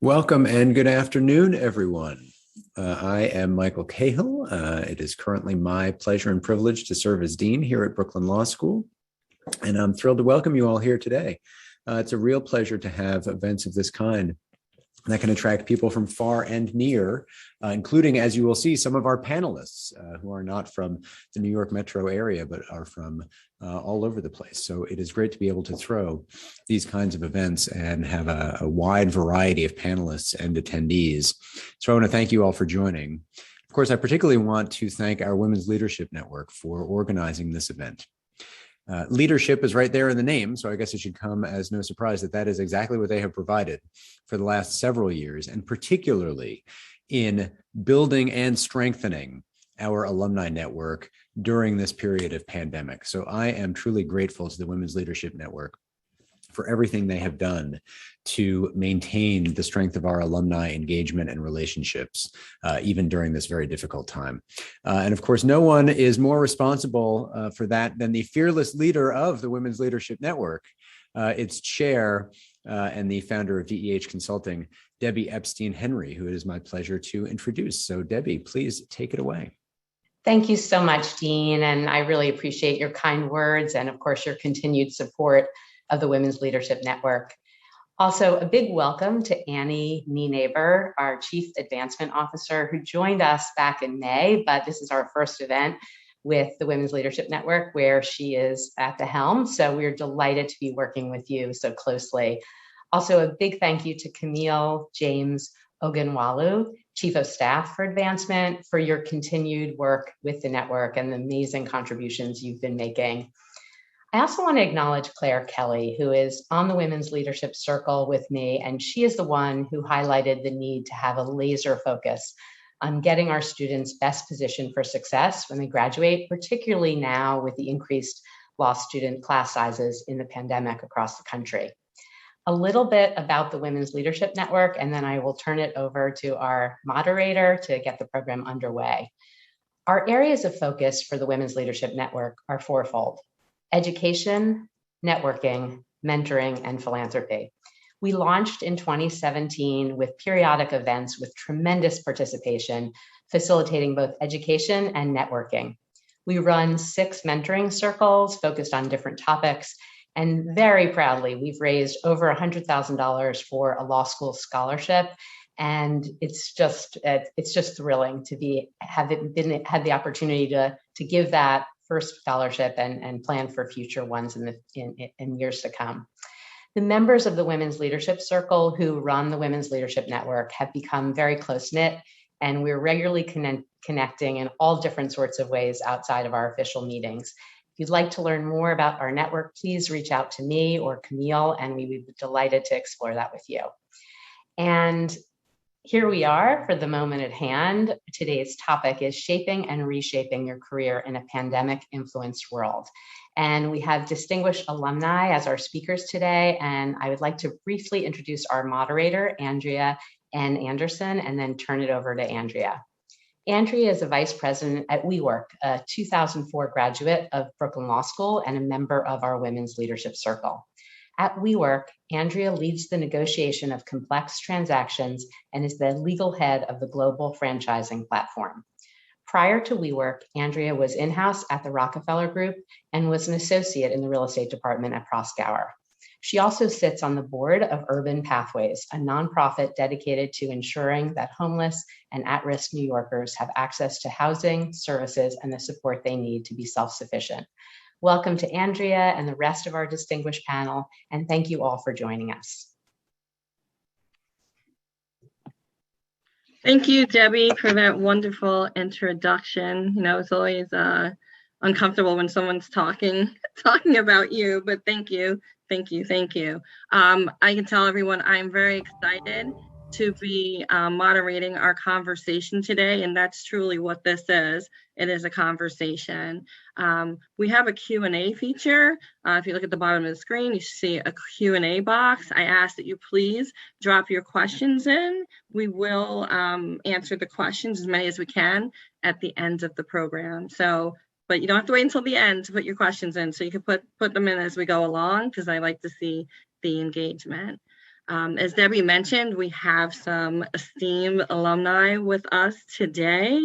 Welcome and good afternoon, everyone. I am Michael Cahill. It is currently my pleasure and privilege to serve as Dean here at Brooklyn Law School, and I'm thrilled to welcome you all here today. It's a real pleasure to have events of this kind that can attract people from far and near, including, as you will see, some of our panelists who are not from the New York metro area, but are from all over the place. So it is great to be able to throw these kinds of events and have a wide variety of panelists and attendees. So I want to thank you all for joining. Of course, I particularly want to thank our Women's Leadership Network for organizing this event. Leadership is right there in the name, so I guess it should come as no surprise that that is exactly what they have provided for the last several years, and particularly in building and strengthening our alumni network during this period of pandemic. So I am truly grateful to the Women's Leadership Network for everything they have done to maintain the strength of our alumni engagement and relationships, even during this very difficult time. And of course, no one is more responsible for that than the fearless leader of the Women's Leadership Network, its chair and the founder of DEH Consulting, Debbie Epstein-Henry, who it is my pleasure to introduce. So Debbie, please take it away. Thank you so much, Dean. And I really appreciate your kind words and, of course, your continued support of the Women's Leadership Network. Also, a big welcome to Annie Nienaber, our Chief Advancement Officer, who joined us back in May, but this is our first event with the Women's Leadership Network where she is at the helm. So we're delighted to be working with you so closely. Also, a big thank you to Camille James Ogunwalu, Chief of Staff for Advancement, for your continued work with the network and the amazing contributions you've been making. I also want to acknowledge Claire Kelly, who is on the Women's Leadership Circle with me, and she is the one who highlighted the need to have a laser focus on getting our students best positioned for success when they graduate, particularly now with the increased law student class sizes in the pandemic across the country. A little bit about the Women's Leadership Network, and then I will turn it over to our moderator to get the program underway. Our areas of focus for the Women's Leadership Network are fourfold: education, networking, mentoring, and philanthropy. We launched in 2017 with periodic events with tremendous participation, facilitating both education and networking. We run 6 mentoring circles focused on different topics, and very proudly, we've raised over $100,000 for a law school scholarship. And it's just thrilling to have the opportunity to give that first scholarship and plan for future ones in years to come. The members of the Women's Leadership Circle who run the Women's Leadership Network have become very close-knit, and we're regularly connecting in all different sorts of ways outside of our official meetings. If you'd like to learn more about our network, please reach out to me or Camille, and we would be delighted to explore that with you. And here we are for the moment at hand. Today's topic is shaping and reshaping your career in a pandemic-influenced world. And we have distinguished alumni as our speakers today. And I would like to briefly introduce our moderator, Andrea N. Anderson, and then turn it over to Andrea. Andrea is a vice president at WeWork, a 2004 graduate of Brooklyn Law School and a member of our Women's Leadership Circle. At WeWork, Andrea leads the negotiation of complex transactions and is the legal head of the global franchising platform. Prior to WeWork, Andrea was in-house at the Rockefeller Group and was an associate in the real estate department at Proskauer. She also sits on the board of Urban Pathways, a nonprofit dedicated to ensuring that homeless and at-risk New Yorkers have access to housing, services, and the support they need to be self-sufficient. Welcome to Andrea and the rest of our distinguished panel, and thank you all for joining us. Thank you, Debbie, for that wonderful introduction. You know, it's always uncomfortable when someone's talking about you, but thank you. I can tell everyone I'm very excited to be moderating our conversation today, and that's truly what this is. It is a conversation. We have a Q&A feature. If you look at the bottom of the screen, you see a Q&A box. I ask that you please drop your questions in. We will answer the questions, as many as we can, at the end of the program. But you don't have to wait until the end to put your questions in. So you can put them in as we go along, because I like to see the engagement. As Debbie mentioned, we have some esteemed alumni with us today,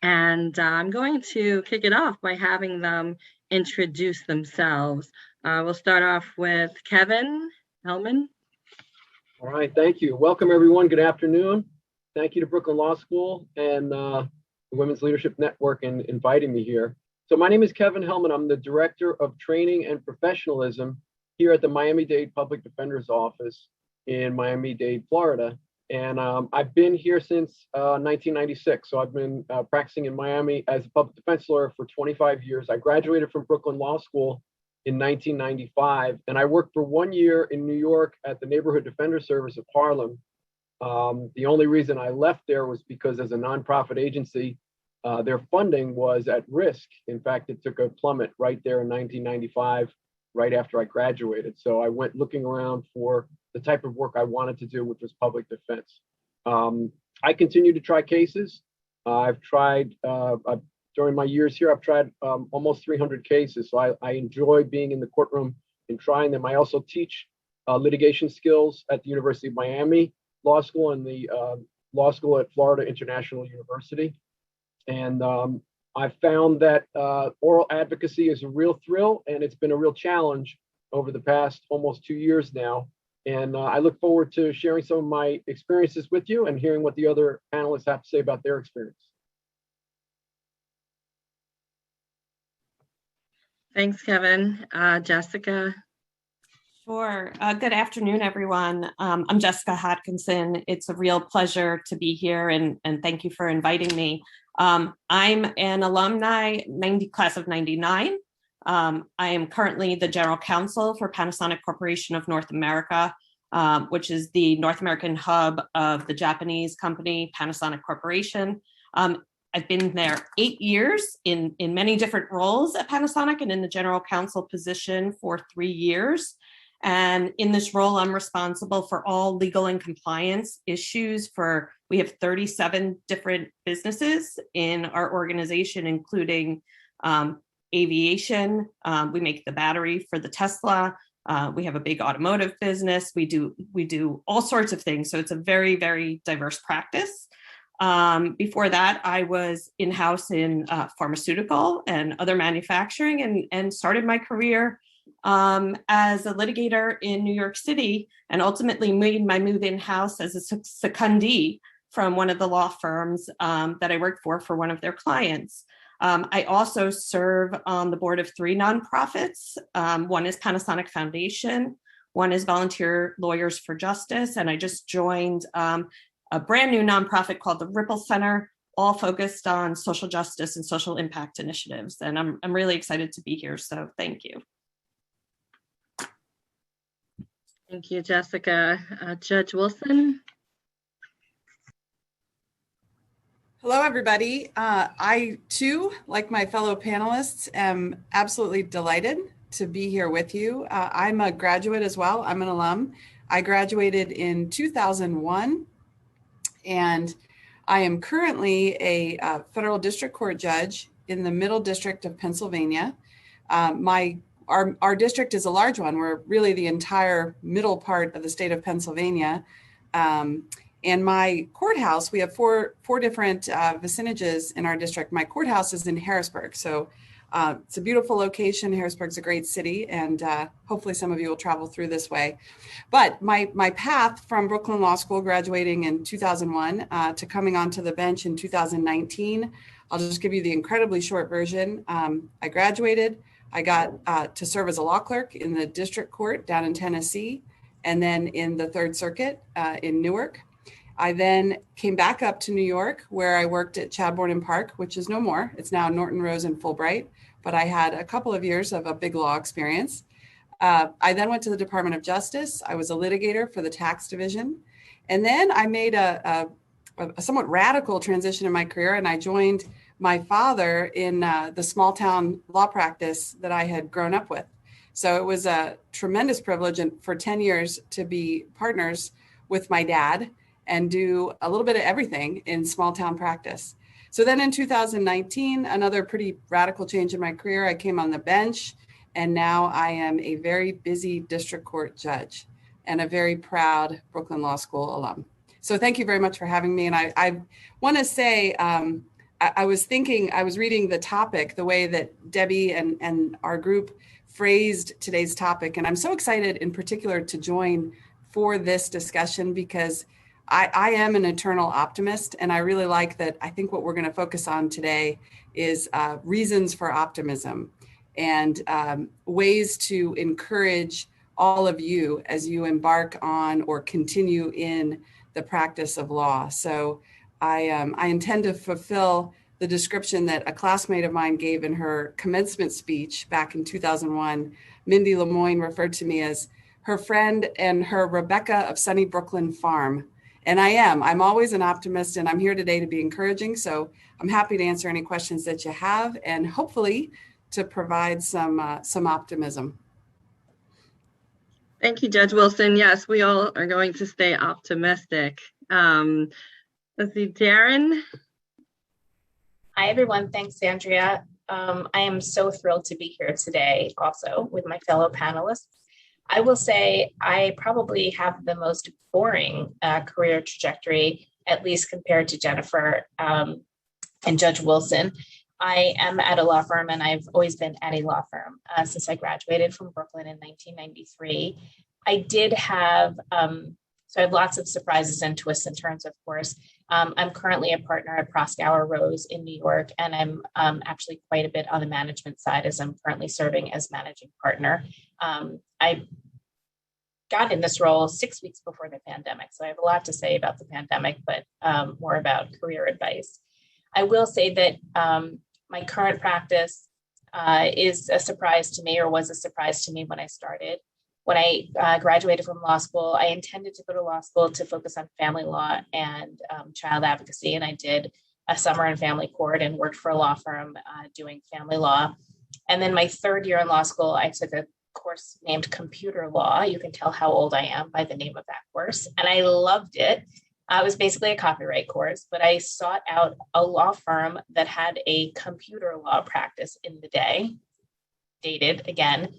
and I'm going to kick it off by having them introduce themselves. We'll start off with Kevin Hellman. All right, thank you. Welcome, everyone. Good afternoon. Thank you to Brooklyn Law School and the Women's Leadership Network in inviting me here. So my name is Kevin Hellman. I'm the Director of Training and Professionalism here at the Miami-Dade Public Defender's Office in Miami-Dade, Florida. And I've been here since 1996. So I've been practicing in Miami as a public defense lawyer for 25 years. I graduated from Brooklyn Law School in 1995, and I worked for 1 year in New York at the Neighborhood Defender Service of Harlem. The only reason I left there was because as a nonprofit agency, their funding was at risk. In fact, it took a plummet right there in 1995, right after I graduated. So I went looking around for the type of work I wanted to do, which was public defense. I continue to try cases. I've tried, during my years here, I've tried almost 300 cases. So I enjoy being in the courtroom and trying them. I also teach litigation skills at the University of Miami Law School and the law school at Florida International University. And I found that oral advocacy is a real thrill, and it's been a real challenge over the past almost 2 years now. And I look forward to sharing some of my experiences with you and hearing what the other panelists have to say about their experience. Thanks, Kevin. Jessica. Sure. Good afternoon, everyone. I'm Jessica Hodkinson. It's a real pleasure to be here, and thank you for inviting me. I'm an alumni, class of 99. I am currently the general counsel for Panasonic Corporation of North America, which is the North American hub of the Japanese company, Panasonic Corporation. I've been there 8 years in many different roles at Panasonic and in the general counsel position for 3 years. And in this role, I'm responsible for all legal and compliance issues we have 37 different businesses in our organization, including aviation. We make the battery for the Tesla. We have a big automotive business. We do all sorts of things. So it's a very, very diverse practice. Before that, I was in-house in pharmaceutical and other manufacturing and started my career as a litigator in New York City, and ultimately made my move in-house as a secondee from one of the law firms that I worked for one of their clients. I also serve on the board of 3 nonprofits. One is Panasonic Foundation, one is Volunteer Lawyers for Justice, and I just joined a brand new nonprofit called the Ripple Center, all focused on social justice and social impact initiatives. And I'm really excited to be here, so thank you. Thank you, Jessica. Judge Wilson. Hello, everybody. I, too, like my fellow panelists, am absolutely delighted to be here with you. I'm a graduate as well. I'm an alum. I graduated in 2001, and I am currently a federal district court judge in the Middle District of Pennsylvania. Our district is a large one. We're really the entire middle part of the state of Pennsylvania. And my courthouse, we have four different vicinages in our district. My courthouse is in Harrisburg. So it's a beautiful location. Harrisburg's a great city, and hopefully some of you will travel through this way. But my path from Brooklyn Law School, graduating in 2001 to coming onto the bench in 2019, I'll just give you the incredibly short version. I graduated. I got to serve as a law clerk in the district court down in Tennessee, and then in the Third Circuit in Newark. I then came back up to New York, where I worked at Chadbourne & Park, which is no more. It's now Norton Rose and Fulbright, but I had a couple of years of a big law experience. I then went to the Department of Justice. I was a litigator for the tax division. And then I made a somewhat radical transition in my career, and I joined my father in the small town law practice that I had grown up with. So it was a tremendous privilege and for 10 years to be partners with my dad and do a little bit of everything in small town practice. So then in 2019, another pretty radical change in my career, I came on the bench, and now I am a very busy district court judge. and a very proud Brooklyn Law School alum. So thank you very much for having me. And I want to say, I was reading the topic, the way that Debbie and our group phrased today's topic. And I'm so excited in particular to join for this discussion because I am an eternal optimist. And I really like that. I think what we're going to focus on today is reasons for optimism and ways to encourage all of you as you embark on or continue in the practice of law. So I intend to fulfill the description that a classmate of mine gave in her commencement speech back in 2001. Mindy Lemoyne referred to me as her friend and her Rebecca of sunny Brooklyn Farm. And I'm always an optimist, and I'm here today to be encouraging. So I'm happy to answer any questions that you have and hopefully to provide some optimism. Thank you, Judge Wilson. Yes, we all are going to stay optimistic. Let's see, Darren. Hi, everyone. Thanks, Andrea. I am so thrilled to be here today also with my fellow panelists. I will say I probably have the most boring career trajectory, at least compared to Jennifer and Judge Wilson. I am at a law firm, and I've always been at a law firm since I graduated from Brooklyn in 1993. I did have, so I have lots of surprises and twists and turns, of course. I'm currently a partner at Proskauer Rose in New York, and I'm actually quite a bit on the management side as I'm currently serving as managing partner. I got in this role 6 weeks before the pandemic, so I have a lot to say about the pandemic, but more about career advice. I will say that my current practice is a surprise to me, or was a surprise to me when I started. When I graduated from law school, I intended to go to law school to focus on family law and child advocacy, and I did a summer in family court and worked for a law firm doing family law. And then my third year in law school, I took a course named Computer Law. You can tell how old I am by the name of that course, and I loved it. It was basically a copyright course, but I sought out a law firm that had a computer law practice in the day, dated again.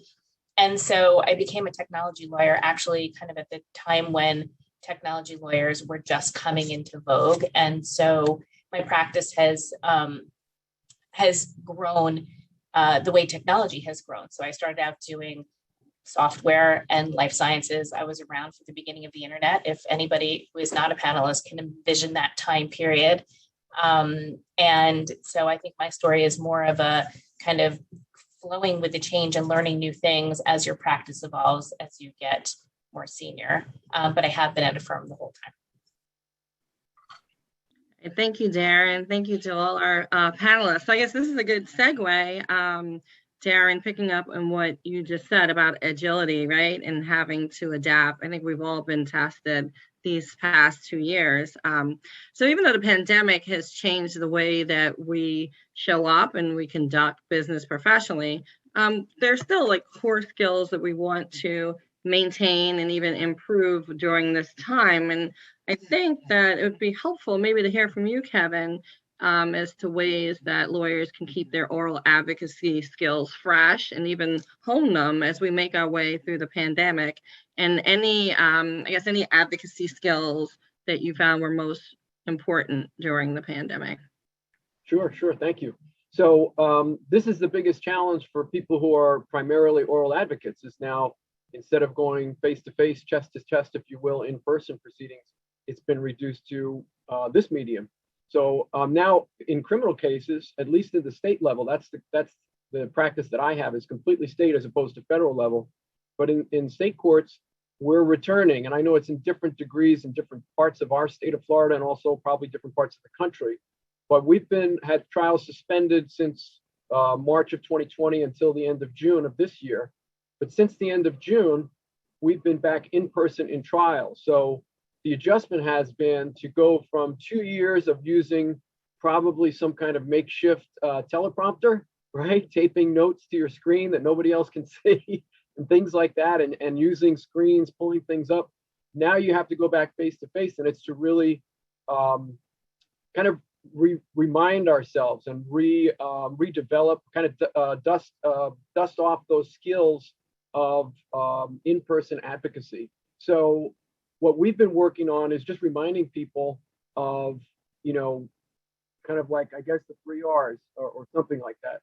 And so I became a technology lawyer, actually kind of at the time when technology lawyers were just coming into vogue. And so my practice has grown the way technology has grown. So I started out doing software and life sciences. I was around for the beginning of the internet. If anybody who is not a panelist can envision that time period. And so I think my story is more of a kind of flowing with the change and learning new things as your practice evolves as you get more senior. But I have been at a firm the whole time. Thank you, Darren. Thank you to all our panelists. I guess this is a good segue. Darren, picking up on what you just said about agility, right? And having to adapt. I think we've all been tested these past 2 years. So even though the pandemic has changed the way that we show up and we conduct business professionally, there's still like core skills that we want to maintain and even improve during this time. And I think that it would be helpful maybe to hear from you, Kevin, as to ways that lawyers can keep their oral advocacy skills fresh and even hone them as we make our way through the pandemic. And any advocacy skills that you found were most important during the pandemic. Sure. Thank you. So this is the biggest challenge for people who are primarily oral advocates is now, instead of going face-to-face, chest-to-chest, if you will, in-person proceedings, it's been reduced to this medium. So now in criminal cases, at least at the state level, that's the practice that I have is completely state as opposed to federal level. But in state courts, we're returning, and I know it's in different degrees in different parts of our state of Florida and also probably different parts of the country. But we've had trials suspended since March of 2020 until the end of June of this year. But since the end of June, we've been back in person in trial. So the adjustment has been to go from 2 years of using probably some kind of makeshift teleprompter, right? Taping notes to your screen that nobody else can see and things like that, and using screens, pulling things up. Now you have to go back face to face, and it's to really kind of remind ourselves and redevelop, kind of dust off those skills of in-person advocacy. So what we've been working on is just reminding people of, kind of like, I guess, the 3 R's or something like that.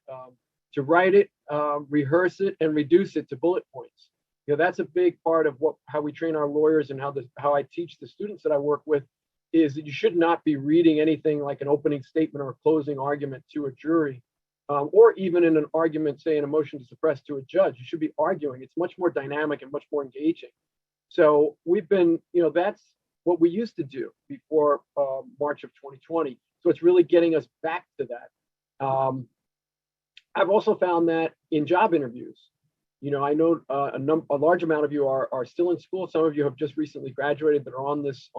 To write it, rehearse it, and reduce it to bullet points. That's a big part of how we train our lawyers, and how I teach the students that I work with, is that you should not be reading anything like an opening statement or a closing argument to a jury, or even in an argument, say in a motion to suppress, to a judge. You should be arguing. It's much more dynamic and much more engaging. So we've been, that's what we used to do before March of 2020. So it's really getting us back to that. I've also found that in job interviews, I know a large amount of you are still in school. Some of you have just recently graduated that are on this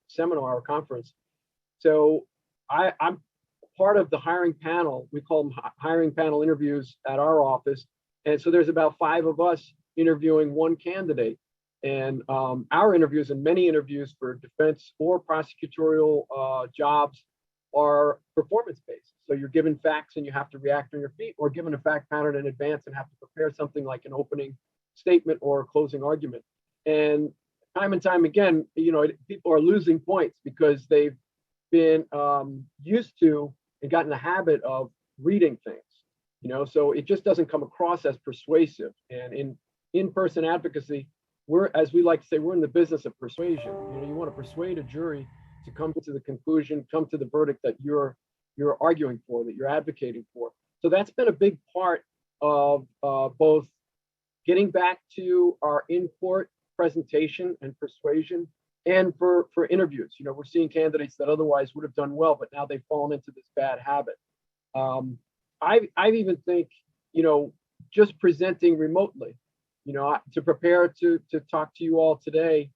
seminar or conference. So I'm part of the hiring panel. We call them hiring panel interviews at our office. And so there's about 5 of us interviewing one candidate. And our interviews, and many interviews for defense or prosecutorial jobs, are performance-based. So you're given facts and you have to react on your feet, or given a fact pattern in advance and have to prepare something like an opening statement or a closing argument. And time again, people are losing points because they've been used to and gotten the habit of reading things, so it just doesn't come across as persuasive. And in-person advocacy, as we like to say, we're in the business of persuasion. You want to persuade a jury to come to the conclusion, come to the verdict that you're arguing for, that you're advocating for. So that's been a big part of both getting back to our in-court presentation and persuasion, and for interviews. We're seeing candidates that otherwise would have done well, but now they've fallen into this bad habit. I even think, just presenting remotely, to prepare to talk to you all today,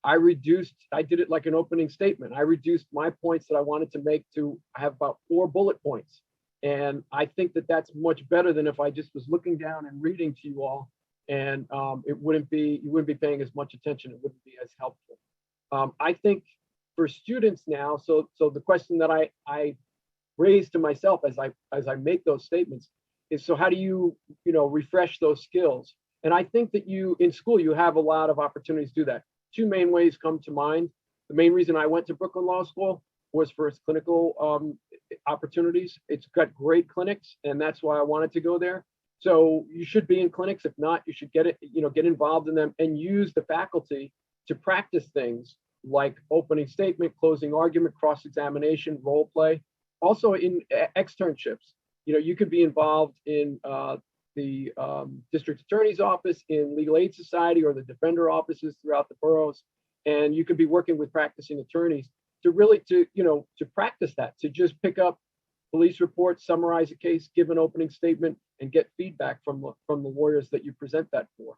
I did it like an opening statement. I reduced my points that I wanted to make to, I have about 4 bullet points. And I think that that's much better than if I just was looking down and reading to you all, and you wouldn't be paying as much attention. It wouldn't be as helpful. I think for students now, so the question that I raise to myself as I make those statements is, so how do you refresh those skills? And I think that in school, you have a lot of opportunities to do that. 2 main ways come to mind. The main reason I went to Brooklyn Law School was for its clinical opportunities. It's got great clinics, and that's why I wanted to go there. So you should be in clinics. If not, you should get involved in them and use the faculty to practice things like opening statement, closing argument, cross-examination, role play. Also in externships, you could be involved in the district attorney's office, in legal aid society, or the defender offices throughout the boroughs. And you could be working with practicing attorneys to really, to practice that, to just pick up police reports, summarize a case, give an opening statement, and get feedback from the lawyers that you present that for.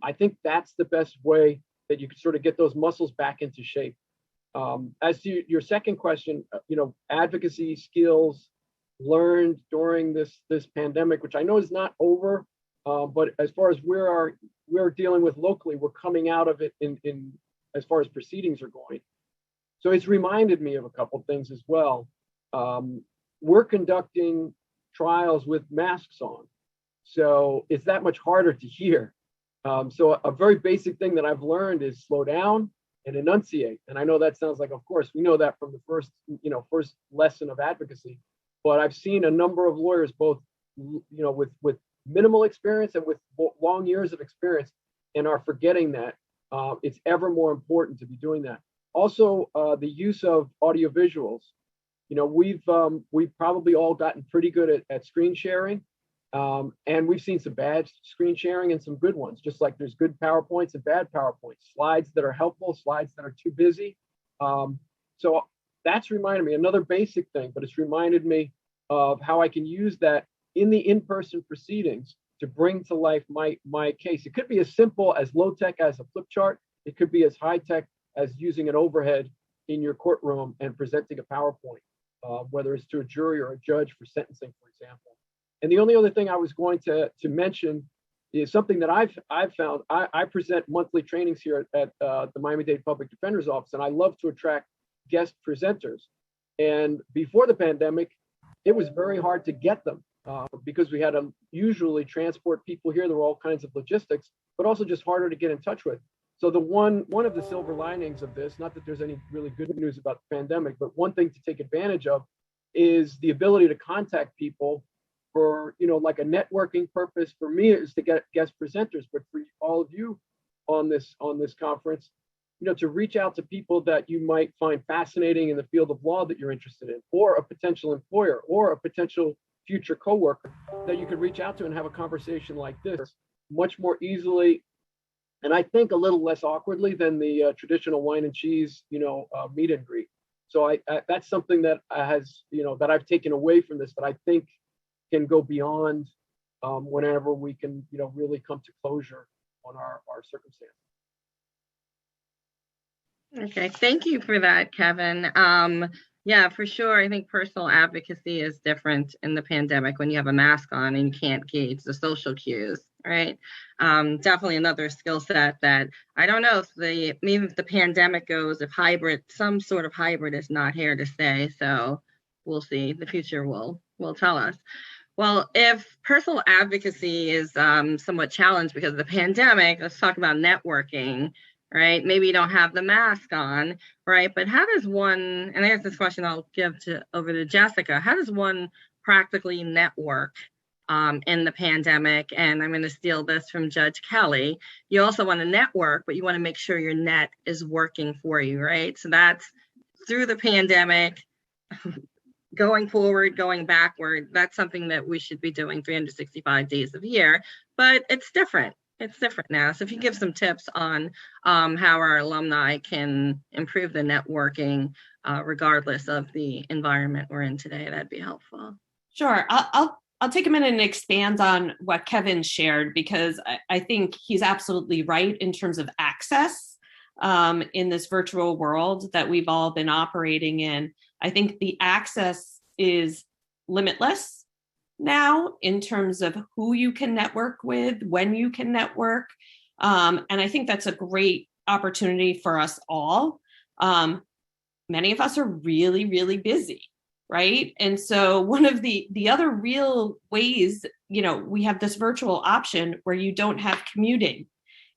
I think that's the best way that you can sort of get those muscles back into shape. As to your second question, advocacy skills learned during this pandemic, which I know is not over, but as far as we're dealing with locally, we're coming out of it in as far as proceedings are going. So it's reminded me of a couple of things as well. We're conducting trials with masks on, so it's that much harder to hear. So a very basic thing that I've learned is slow down and enunciate. And I know that sounds like, of course, we know that from the first lesson of advocacy. But I've seen a number of lawyers, both with minimal experience and with long years of experience, and are forgetting that it's ever more important to be doing that. Also, the use of audio visuals. We've probably all gotten pretty good at screen sharing, and we've seen some bad screen sharing and some good ones. Just like there's good PowerPoints and bad PowerPoints, slides that are helpful, slides that are too busy. So that's reminded me, another basic thing, but it's reminded me of how I can use that in the in-person proceedings to bring to life my case. It could be as simple as low-tech as a flip chart. It could be as high-tech as using an overhead in your courtroom and presenting a PowerPoint, whether it's to a jury or a judge for sentencing, for example. And the only other thing I was going to mention is something that I've found. I present monthly trainings here at the Miami-Dade Public Defender's Office, and I love to attract guest presenters. And before the pandemic, it was very hard to get them because we had to usually transport people here. There were all kinds of logistics, but also just harder to get in touch with. So one of the silver linings of this, not that there's any really good news about the pandemic, but one thing to take advantage of is the ability to contact people for, like a networking purpose. For me, is to get guest presenters, but for all of you on this conference, to reach out to people that you might find fascinating in the field of law that you're interested in, or a potential employer, or a potential future coworker that you could reach out to and have a conversation like this much more easily, and I think a little less awkwardly than the traditional wine and cheese, meet and greet. So I that's something that that I've taken away from this, that I think can go beyond whenever we can, really come to closure on our circumstance. Okay, thank you for that, Kevin. Yeah, for sure. I think personal advocacy is different in the pandemic when you have a mask on and you can't gauge the social cues, right? Definitely another skill set that I don't know if even if the pandemic goes, if some sort of hybrid is not here to stay. So we'll see. The future will tell us. Well, if personal advocacy is somewhat challenged because of the pandemic, let's talk about networking. Right? Maybe you don't have the mask on, right? But how does one, and I guess this question I'll give over to Jessica, how does one practically network in the pandemic? And I'm going to steal this from Judge Kelly. You also want to network, but you want to make sure your net is working for you, right? So that's through the pandemic, going forward, going backward. That's something that we should be doing 365 days of the year, but it's different. It's different now. So if you give some tips on how our alumni can improve the networking, regardless of the environment we're in today, that'd be helpful. Sure. I'll take a minute and expand on what Kevin shared, because I think he's absolutely right in terms of access in this virtual world that we've all been operating in. I think the access is limitless now in terms of who you can network with, when you can network. And I think that's a great opportunity for us all. Many of us are really, really busy, right? And so one of the other real ways, we have this virtual option where you don't have commuting.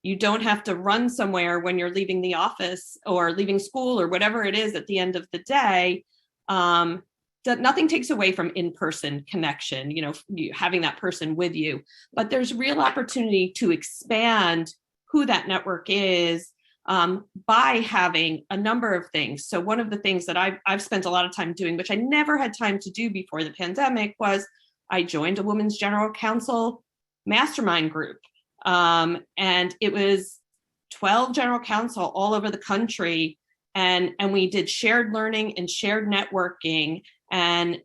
You don't have to run somewhere when you're leaving the office or leaving school or whatever it is at the end of the day. That nothing takes away from in-person connection, having that person with you, but there's real opportunity to expand who that network is by having a number of things. So one of the things that I've spent a lot of time doing, which I never had time to do before the pandemic, was I joined a Women's General Counsel mastermind group. And it was 12 general counsel all over the country. And we did shared learning and shared networking. And,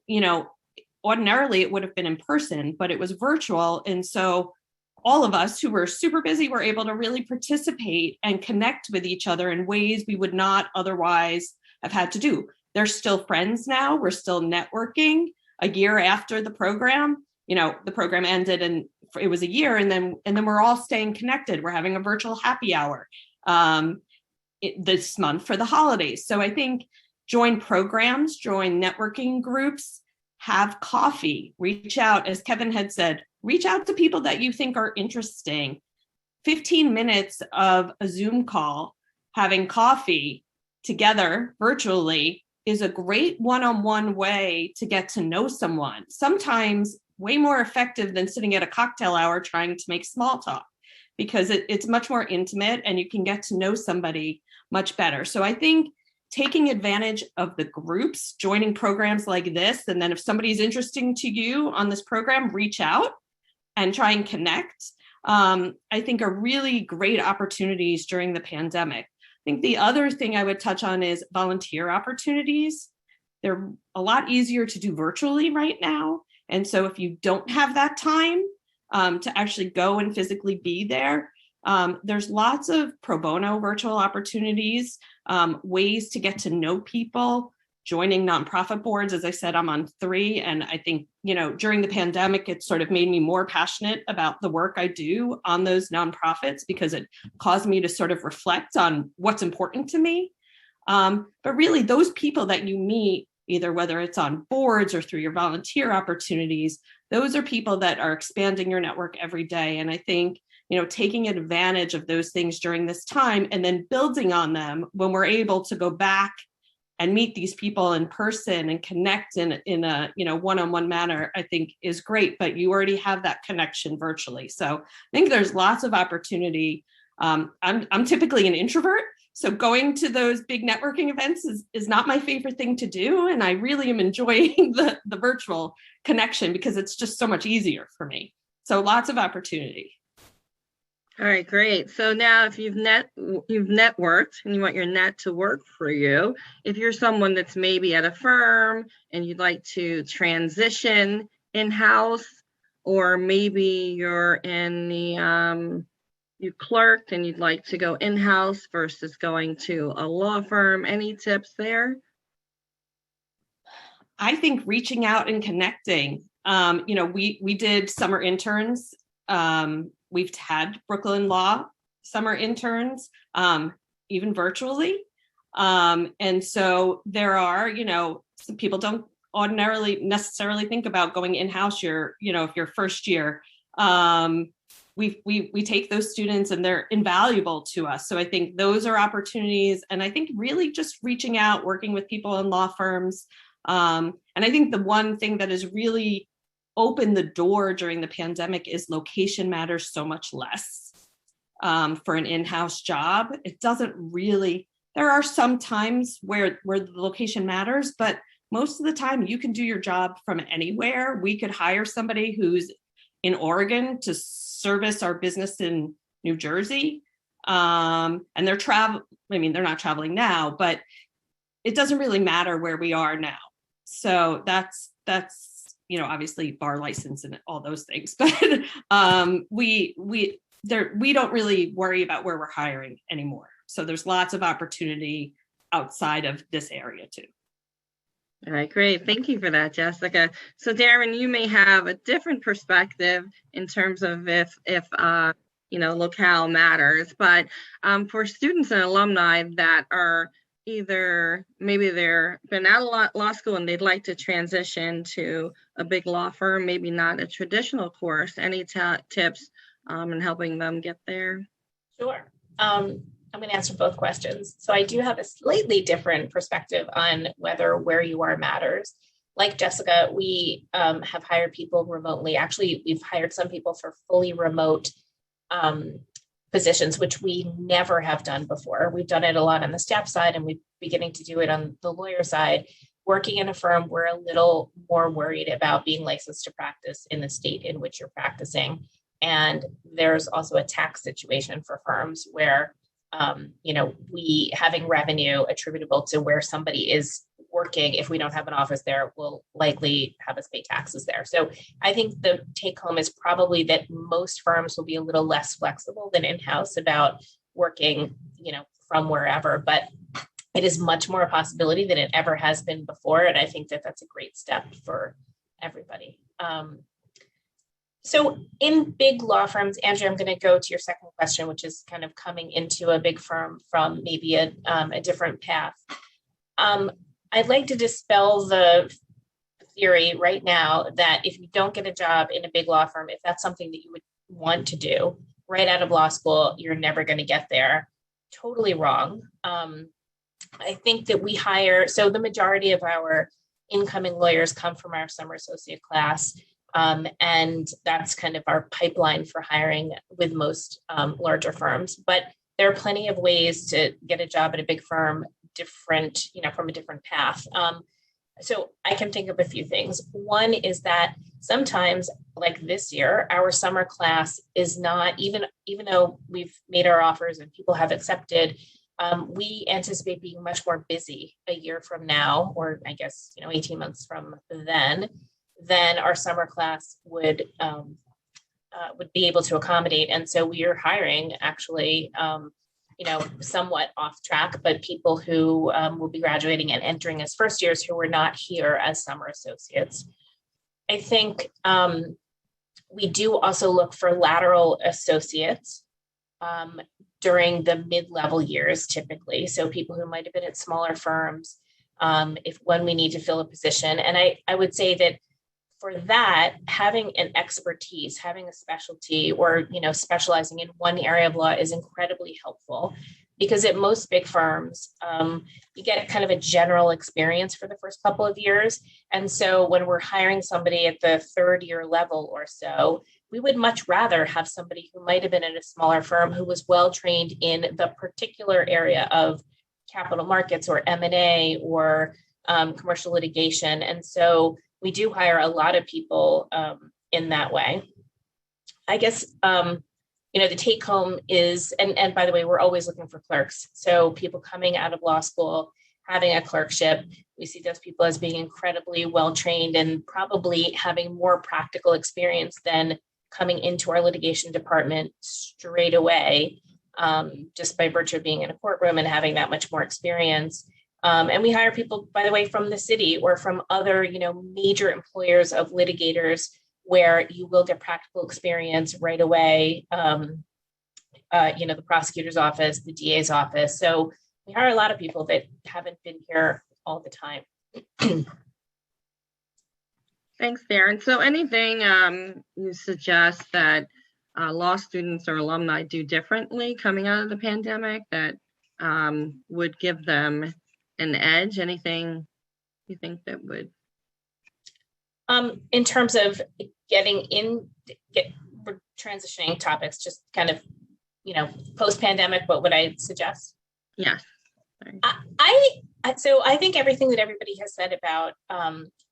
ordinarily it would have been in person, but it was virtual. And so all of us who were super busy were able to really participate and connect with each other in ways we would not otherwise have had to do. They're still friends now. We're still networking a year after the program. The program ended and it was a year, and then we're all staying connected. We're having a virtual happy hour this month for the holidays. So I think join programs, join networking groups, have coffee, reach out, as Kevin had said, reach out to people that you think are interesting. 15 minutes of a Zoom call, having coffee together virtually is a great one-on-one way to get to know someone. Sometimes way more effective than sitting at a cocktail hour trying to make small talk, because it's much more intimate and you can get to know somebody much better. So I think taking advantage of the groups, joining programs like this, and then if somebody's interesting to you on this program, reach out and try and connect, I think are really great opportunities during the pandemic. I think the other thing I would touch on is volunteer opportunities. They're a lot easier to do virtually right now. And so if you don't have that time to actually go and physically be there, there's lots of pro bono virtual opportunities, ways to get to know people, joining nonprofit boards. As I said, I'm on 3. And I think, during the pandemic, it sort of made me more passionate about the work I do on those nonprofits, because it caused me to sort of reflect on what's important to me. But really, those people that you meet, either whether it's on boards or through your volunteer opportunities, those are people that are expanding your network every day. And I think, taking advantage of those things during this time and then building on them when we're able to go back and meet these people in person and connect in a one-on-one manner, I think is great, but you already have that connection virtually. So I think there's lots of opportunity. I'm typically an introvert, so going to those big networking events is not my favorite thing to do. And I really am enjoying the virtual connection because it's just so much easier for me. So lots of opportunity. All right, great. So now if you've networked and you want your net to work for you, if you're someone that's maybe at a firm and you'd like to transition in-house, or maybe you're in the, you clerked and you'd like to go in-house versus going to a law firm, any tips there? I think reaching out and connecting, we did summer interns. We've had Brooklyn Law summer interns, even virtually. And so there are, some people don't ordinarily necessarily think about going in-house if you're first year. We take those students and they're invaluable to us. So I think those are opportunities. And I think really just reaching out, working with people in law firms. And I think the one thing that is really open the door during the pandemic is location matters so much less for an in-house job. It doesn't really, there are some times where the location matters, but most of the time you can do your job from anywhere. We could hire somebody who's in Oregon to service our business in New Jersey. And they're they're not traveling now, but it doesn't really matter where we are now. So that's obviously bar license and all those things, but we don't really worry about where we're hiring anymore. So there's lots of opportunity outside of this area too. All right, great. Thank you for that, Jessica. So Darren, you may have a different perspective in terms of if locale matters, but for students and alumni that are either maybe they're been out of law school and they'd like to transition to a big law firm, maybe not a traditional course, any tips in helping them get there? Sure. I'm going to answer both questions. So I do have a slightly different perspective on where you are matters. Like Jessica, we have hired people remotely. Actually, we've hired some people for fully remote positions, which we never have done before. We've done it a lot on the staff side, and we're beginning to do it on the lawyer side. Working in a firm, we're a little more worried about being licensed to practice in the state in which you're practicing. And there's also a tax situation for firms where, we having revenue attributable to where somebody is working, if we don't have an office there, will likely have us pay taxes there. So I think the take home is probably that most firms will be a little less flexible than in-house about working, from wherever, but it is much more a possibility than it ever has been before. And I think that that's a great step for everybody. So in big law firms, Andrea, I'm going to go to your second question, which is kind of coming into a big firm from maybe a different path. I'd like to dispel the theory right now that if you don't get a job in a big law firm, if that's something that you would want to do right out of law school, you're never going to get there. Totally wrong. I think that we hire, so the majority of our incoming lawyers come from our summer associate class. And that's kind of our pipeline for hiring with most larger firms. But there are plenty of ways to get a job at a big firm different, from a different path. So I can think of a few things. One is that sometimes, like this year, our summer class is not, even though we've made our offers and people have accepted, we anticipate being much more busy a year from now, or I guess, 18 months from then our summer class would be able to accommodate. And so we are hiring actually, somewhat off track, but people who will be graduating and entering as first years who were not here as summer associates. I think we do also look for lateral associates during the mid-level years, typically. So people who might have been at smaller firms, when we need to fill a position. And I would say that for that, having an expertise, having a specialty, or specializing in one area of law is incredibly helpful, because at most big firms, you get kind of a general experience for the first couple of years. And so when we're hiring somebody at the third year level or so, we would much rather have somebody who might have been in a smaller firm who was well trained in the particular area of capital markets or M&A or commercial litigation. And so we do hire a lot of people in that way. I guess, the take home is, and by the way, we're always looking for clerks. So people coming out of law school, having a clerkship, we see those people as being incredibly well trained and probably having more practical experience than coming into our litigation department straight away, just by virtue of being in a courtroom and having that much more experience. And we hire people, by the way, from the city or from other, major employers of litigators, where you will get practical experience right away. The prosecutor's office, the DA's office. So we hire a lot of people that haven't been here all the time. Thanks, Darren. So anything you suggest that law students or alumni do differently coming out of the pandemic that would give them an edge? Anything you think that would? In terms of transitioning topics, just kind of, post-pandemic, what would I suggest? Yes. I think everything that everybody has said about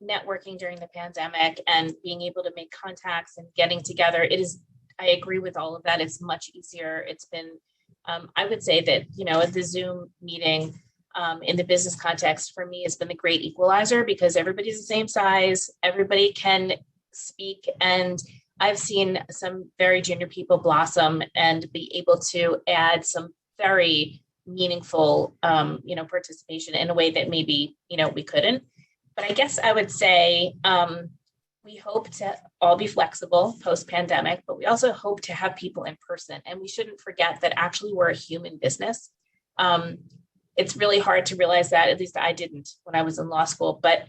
networking during the pandemic and being able to make contacts and getting together, I agree with all of that. It's much easier. It's been, I would say that, at the Zoom meeting, in the business context, for me, has been the great equalizer, because everybody's the same size, everybody can speak, and I've seen some very junior people blossom and be able to add some very meaningful, participation in a way that maybe, we couldn't. But I guess I would say we hope to all be flexible post-pandemic, but we also hope to have people in person. And we shouldn't forget that actually we're a human business. It's really hard to realize that, at least I didn't when I was in law school, but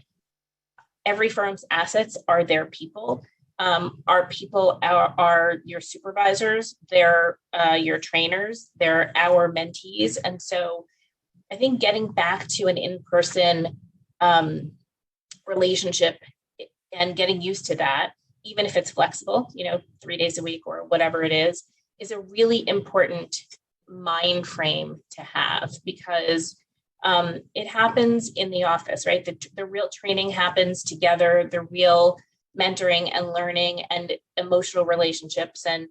every firm's assets are their people. Our people are your supervisors, they're your trainers, they're our mentees. And so I think getting back to an in-person relationship and getting used to that, even if it's flexible, 3 days a week or whatever it is a really important mind frame to have, because it happens in the office, right? The real training happens together, the real mentoring and learning and emotional relationships. And,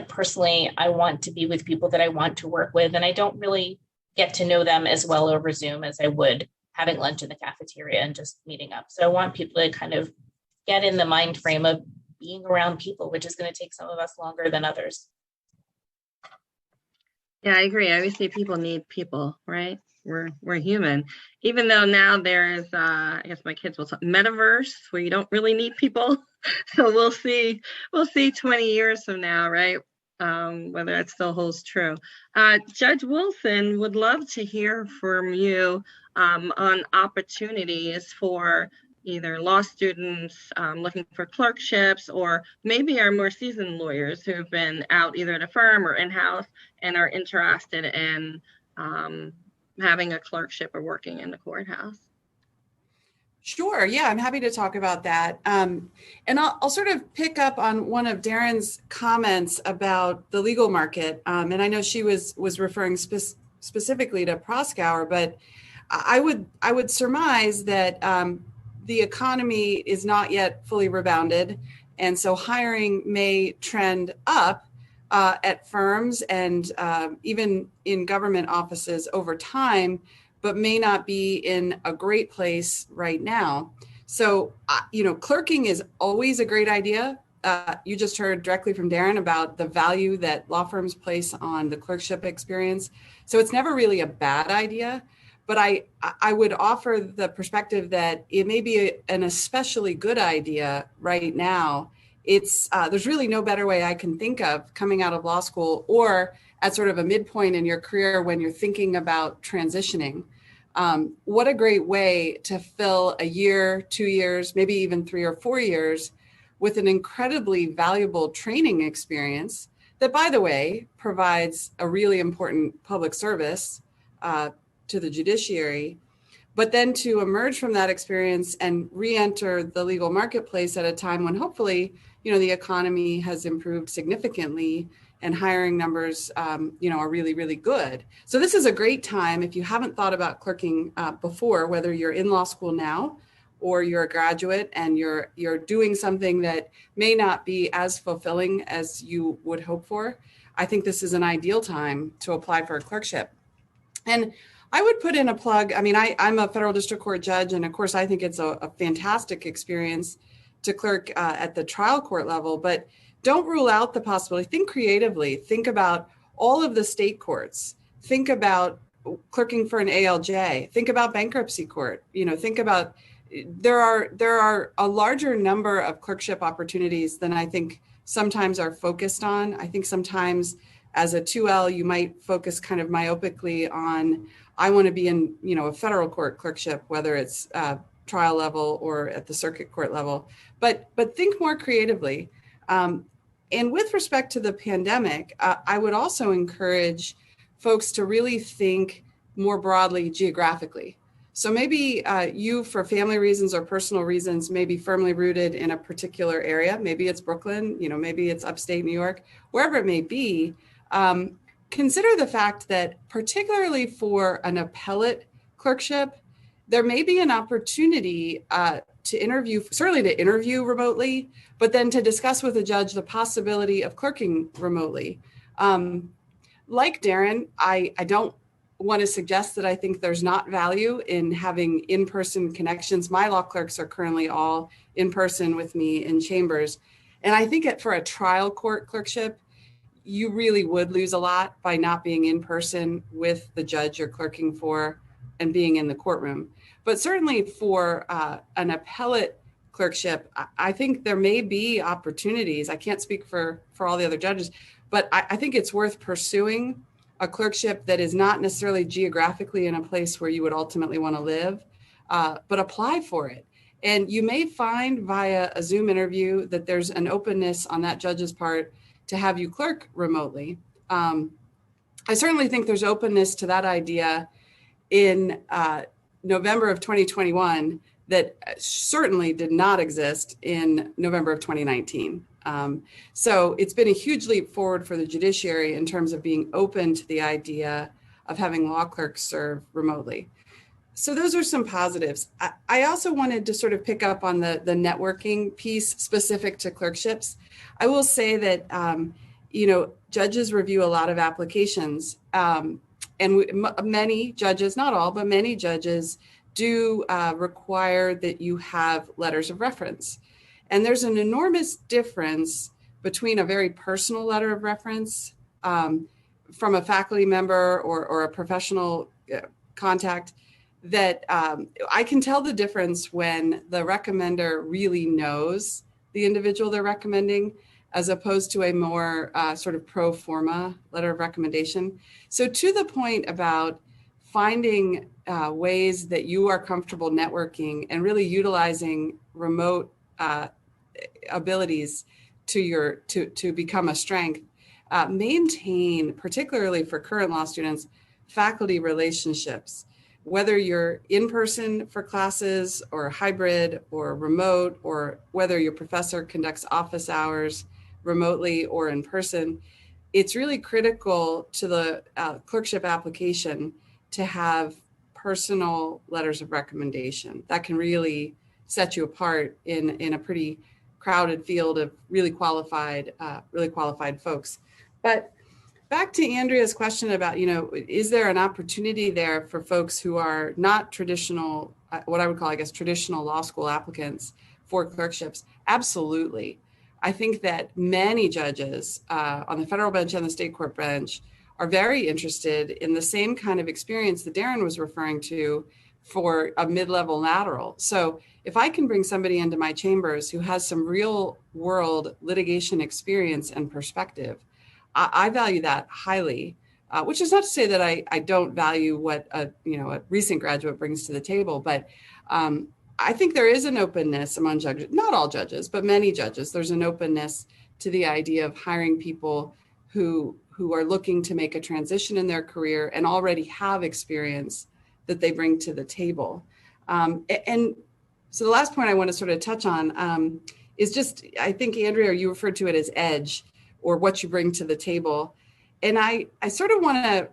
personally, I want to be with people that I want to work with, and I don't really get to know them as well over Zoom as I would having lunch in the cafeteria and just meeting up. So I want people to kind of get in the mind frame of being around people, which is going to take some of us longer than others. Yeah, I agree. I always say people need people, right? We're human. Even though now there's, I guess my kids will talk metaverse where you don't really need people. So we'll see 20 years from now, right? Whether that still holds true. Judge Wilson, would love to hear from you on opportunities for either law students looking for clerkships, or maybe our more seasoned lawyers who've been out either at a firm or in-house and are interested in having a clerkship or working in the courthouse. Sure. Yeah, I'm happy to talk about that. And I'll sort of pick up on one of Darren's comments about the legal market. And I know she was referring specifically to Proskauer, but I would surmise that the economy is not yet fully rebounded. And so hiring may trend up at firms and even in government offices over time, but may not be in a great place right now. So, clerking is always a great idea. You just heard directly from Darren about the value that law firms place on the clerkship experience. So it's never really a bad idea. But I would offer the perspective that it may be an especially good idea right now. There's really no better way I can think of coming out of law school or at sort of a midpoint in your career when you're thinking about transitioning. What a great way to fill a year, 2 years, maybe even 3 or 4 years with an incredibly valuable training experience that, by the way, provides a really important public service to the judiciary, but then to emerge from that experience and re-enter the legal marketplace at a time when hopefully, the economy has improved significantly and hiring numbers, are really, really good. So this is a great time if you haven't thought about clerking before, whether you're in law school now or you're a graduate and you're doing something that may not be as fulfilling as you would hope for. I think this is an ideal time to apply for a clerkship. And I would put in a plug. I mean, I'm a federal district court judge, and of course, I think it's a fantastic experience to clerk at the trial court level, but don't rule out the possibility. Think creatively. Think about all of the state courts. Think about clerking for an ALJ. Think about bankruptcy court. Think about there are a larger number of clerkship opportunities than I think sometimes are focused on. I think sometimes as a 2L, you might focus kind of myopically on, I want to be in, a federal court clerkship, whether it's trial level or at the circuit court level, but think more creatively. And with respect to the pandemic, I would also encourage folks to really think more broadly geographically. So maybe you, for family reasons or personal reasons, may be firmly rooted in a particular area. Maybe it's Brooklyn, maybe it's upstate New York, wherever it may be. Consider the fact that particularly for an appellate clerkship, there may be an opportunity to interview, certainly to interview remotely, but then to discuss with a judge the possibility of clerking remotely. Like Darren, I don't want to suggest that I think there's not value in having in-person connections. My law clerks are currently all in person with me in chambers. And I think for a trial court clerkship, you really would lose a lot by not being in person with the judge you're clerking for and being in the courtroom. But certainly for an appellate clerkship, I think there may be opportunities. I can't speak for all the other judges, but I think it's worth pursuing a clerkship that is not necessarily geographically in a place where you would ultimately want to live, but apply for it. And you may find via a Zoom interview that there's an openness on that judge's part to have you clerk remotely. I certainly think there's openness to that idea in November of 2021 that certainly did not exist in November of 2019. So it's been a huge leap forward for the judiciary in terms of being open to the idea of having law clerks serve remotely. So those are some positives. I also wanted to sort of pick up on the networking piece specific to clerkships. I will say that, judges review a lot of applications, and many judges, not all, but many judges do require that you have letters of reference. And there's an enormous difference between a very personal letter of reference from a faculty member or a professional contact that I can tell the difference when the recommender really knows the individual they're recommending, as opposed to a more sort of pro forma letter of recommendation. So to the point about finding ways that you are comfortable networking and really utilizing remote abilities to become a strength, maintain, particularly for current law students, faculty relationships. Whether you're in person for classes or hybrid or remote, or whether your professor conducts office hours remotely or in person, it's really critical to the clerkship application to have personal letters of recommendation. That can really set you apart in a pretty crowded field of really qualified folks. But back to Andrea's question about, is there an opportunity there for folks who are not traditional, what I would call, traditional law school applicants for clerkships? Absolutely. I think that many judges on the federal bench and the state court bench are very interested in the same kind of experience that Darren was referring to for a mid-level lateral. So if I can bring somebody into my chambers who has some real world litigation experience and perspective, I value that highly. which is not to say that I don't value what a recent graduate brings to the table, but I think there is an openness among judges, not all judges, but many judges. There's an openness to the idea of hiring people who are looking to make a transition in their career and already have experience that they bring to the table. And so the last point I want to sort of touch on is just, I think, Andrea, you referred to it as edge, or what you bring to the table. And I sort of want to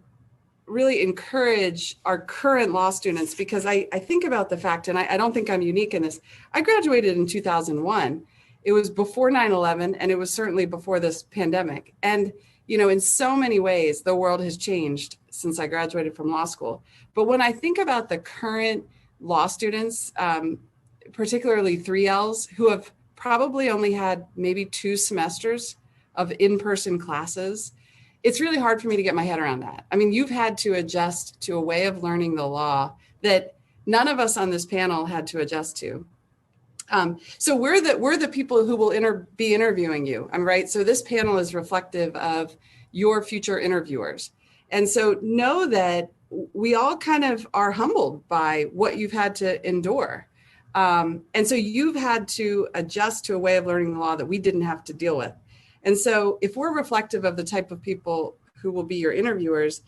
really encourage our current law students, because I think about the fact, and I don't think I'm unique in this, I graduated in 2001. It was before 9/11, and it was certainly before this pandemic. And, in so many ways, the world has changed since I graduated from law school. But when I think about the current law students, particularly 3Ls, who have probably only had maybe 2 semesters of in-person classes, it's really hard for me to get my head around that. I mean, you've had to adjust to a way of learning the law that none of us on this panel had to adjust to. So we're the people who will be interviewing you. I'm right. So this panel is reflective of your future interviewers. And so know that we all kind of are humbled by what you've had to endure. And so you've had to adjust to a way of learning the law that we didn't have to deal with. And so if we're reflective of the type of people who will be your interviewers,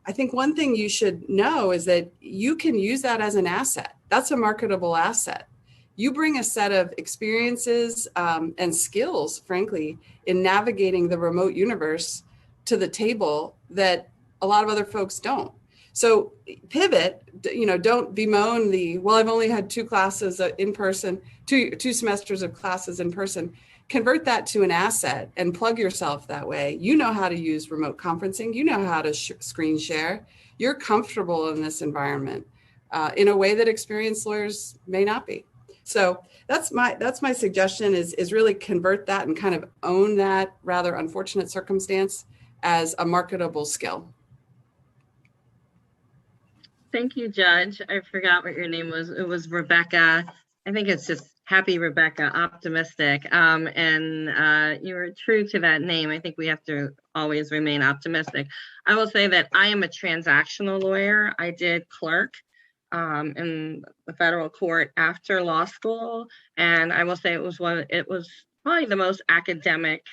I think one thing you should know is that you can use that as an asset. That's a marketable asset. You bring a set of experiences and skills, frankly, in navigating the remote universe to the table that a lot of other folks don't. So pivot, don't bemoan I've only had 2 classes in person, two semesters of classes in person. Convert that to an asset and plug yourself that way. You know how to use remote conferencing. You know how to screen share. You're comfortable in this environment in a way that experienced lawyers may not be. So that's my suggestion is really convert that and kind of own that rather unfortunate circumstance as a marketable skill. Thank you, Judge. I forgot what your name was. It was Rebecca. I think it's just Happy Rebecca, optimistic. And you were true to that name. I think we have to always remain optimistic. I will say that I am a transactional lawyer. I did clerk in the federal court after law school. And I will say it was probably the most academic,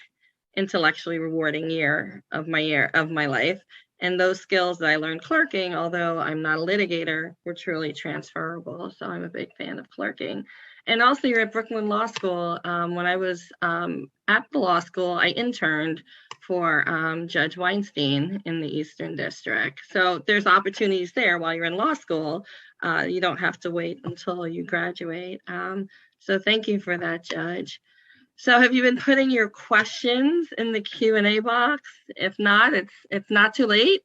intellectually rewarding year of my life. And those skills that I learned clerking, although I'm not a litigator, were truly transferable. So I'm a big fan of clerking. And also, you're at Brooklyn Law School. When I was at the law school, I interned for Judge Weinstein in the Eastern District. So there's opportunities there while you're in law school. You don't have to wait until you graduate. So thank you for that, Judge. So have you been putting your questions in the Q&A box? If not, it's not too late.